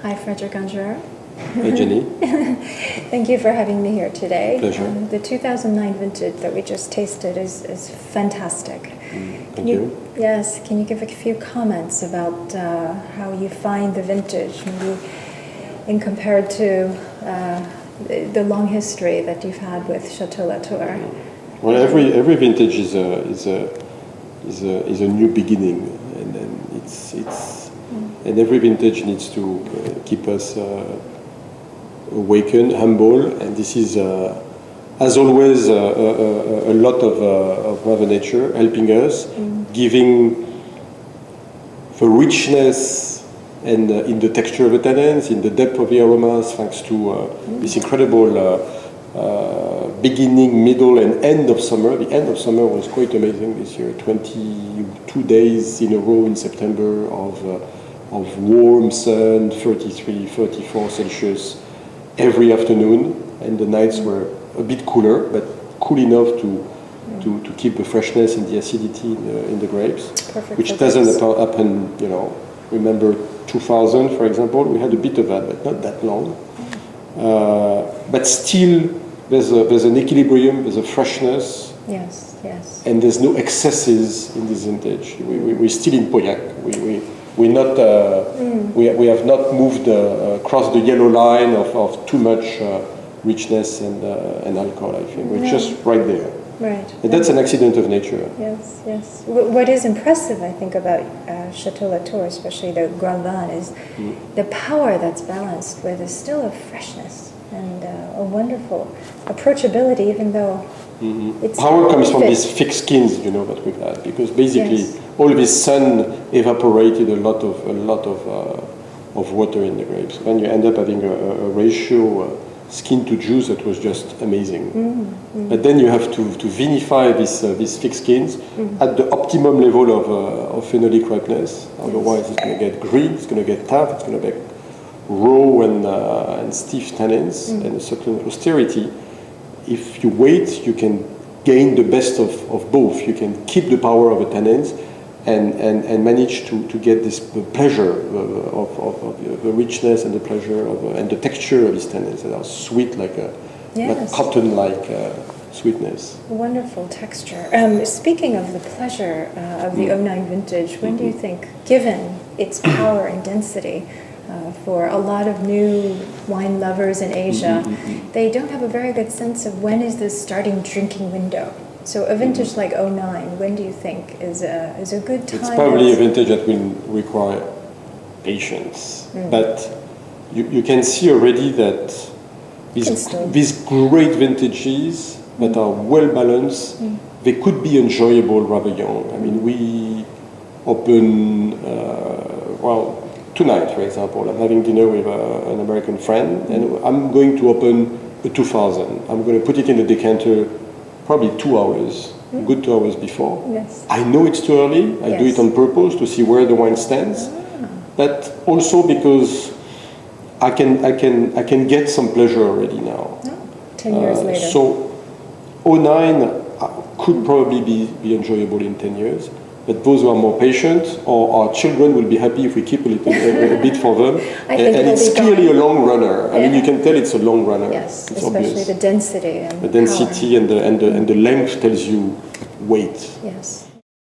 Hi, Frederic Engerer. Hi, Jeannie. Thank you for having me here today. Pleasure. The 2009 vintage that we just tasted is fantastic. Thank you. Yes, can you give a few comments about how you find the vintage, maybe in compared to the long history that you've had with Chateau Latour? Well, every vintage is a new beginning, and then and every vintage needs to keep us awakened, humble, and this is, as always, a lot of Mother Nature helping us, giving the richness and in the texture of the tannins, in the depth of the aromas, thanks to this incredible beginning, middle, and end of summer. The end of summer was quite amazing this year. 22 days in a row in September of warm sun, 33, 34 Celsius every afternoon, and the nights were a bit cooler, but cool enough to keep the freshness and the acidity in the grapes, which doesn't happen, you know. Remember 2000, for example, we had a bit of that, but not that long. But still, there's an equilibrium, there's a freshness. Yes, yes. And there's no excesses in this vintage. We're still in Pauillac. We have not moved across the yellow line of too much richness and alcohol, I think. We're just right there. Right. And that's an accident of nature. Yes, yes. What is impressive, I think, about Chateau Latour, especially the Grand Vin, is the power that's balanced with is still a freshness and a wonderful approachable, even though it's power comes from these thick skins, you know, that we've had, because basically all this sun evaporated a lot of water in the grapes. Then you end up having a ratio skin to juice that was just amazing. But then you have to vinify these thick skins at the optimum level of phenolic ripeness. Otherwise, it's going to get green, it's going to get tough, it's going to get raw and stiff tannins and a certain austerity. If you wait, you can gain the best of both. You can keep the power of the tannins and manage to get this pleasure of the richness and the pleasure and the texture of these tannins that are sweet like cotton-like sweetness. Wonderful texture. Speaking of the pleasure of the 09 vintage, when do you think, given its power and density, for a lot of new wine lovers in Asia, they don't have a very good sense of when is the starting drinking window. So a vintage like 09, when do you think is a good time? It's probably a vintage that will require patience. But you can see already that these great vintages that are well balanced, they could be enjoyable rather young. I mean, we open, tonight, for example, I'm having dinner with an American friend, and I'm going to open a 2000. I'm going to put it in the decanter probably 2 hours, good 2 hours before. Yes. I know it's too early. I do it on purpose to see where the wine stands, but also because I can get some pleasure already now. 10 years later. So 09 could probably be enjoyable in 10 years. But those who are more patient, or our children will be happy if we keep a bit for them. And it's clearly a long runner. I mean, you can tell it's a long runner. Yes, it's especially obvious. the density and the density and the length tells you weight. Yes.